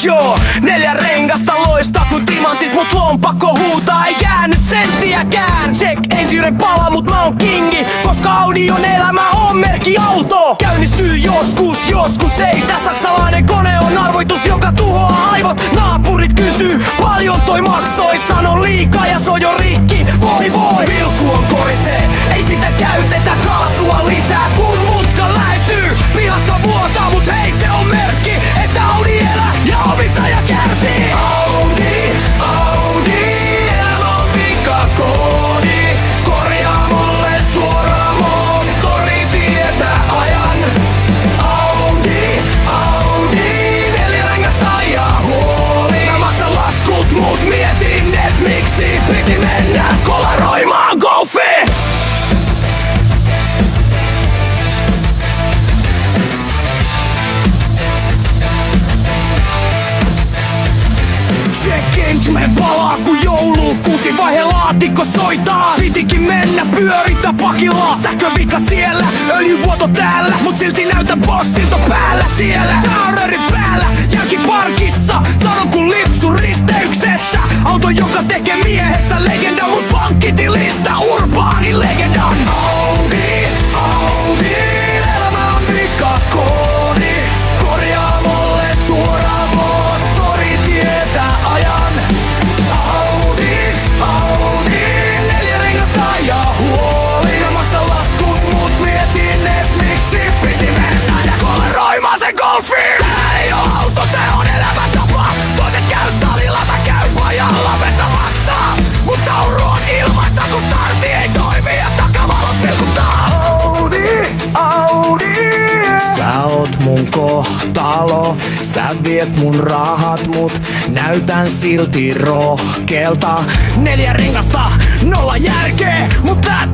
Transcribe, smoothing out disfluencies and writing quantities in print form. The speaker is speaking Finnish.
Joo, 4 rengasta loista kun timantit, mut lompakko huutaa, ei jäänyt senttiäkään. Check engine pala, mut mä oon kingi, koska Audion elämä on merkkiauto. Käynnistyy joskus, joskus ei. Tää saksalainen kone on arvoitus, joka tuhoaa aivot. Naapurit kysyy, paljon toi maksoi. Sanon liikaa ja se on jo rikki, voi voi. Vilkku on koriste, ei sitä käytetä, kaasua lisää kun mutka lähestyy. Pihassa vuotaa, mut hei se on merkki, että Audi elää ja omistaja kärsii. Audi, Audi, elämä on pikakoodi. Korjaa mulle suoraan moottori, tietää ajan. Audi, Audi, 4 rengasta ja huoli. Mä maksan laskut, mut mietin, et miksi piti mennä kolaroimaan golfiin. Check-engine palaa kun joulukuusi vaihe laatikko soittaa. Pitikin mennä pyöritä pakilla. Sähkövika siellä, öljyvuoto täällä, mut silti näytä bossilta päällä siellä. Taureri päällä, jälkiparkissa, sanon kun lipsu risteyksessä. Auto joka tekee miehestä legenda, mut pankkitilistä urbaani legendan. Audi, Audi, elämä on pikakoodi. Korjaa mulle suoraan moottori, tietää ajan. Audi, Audi, 4 rengasta ja huoli. Mä maksan laskut, mut mietin, et miksi piti mennä ja kolaroimaan se golfiin. Tää ei oo auto, tää on elämäntapa. Toiset käy salilla, mä käyn pajalla, pestä maksaa. Mut tauru on ilmaista, kun starti ei toimi ja takavalot vilkuttaa. Audi, Audi. Sä oot mun kohtalo, sä viet mun rahat, mut näytän silti rohkeelta. 4 rengasta, 0 järkeä, mut tää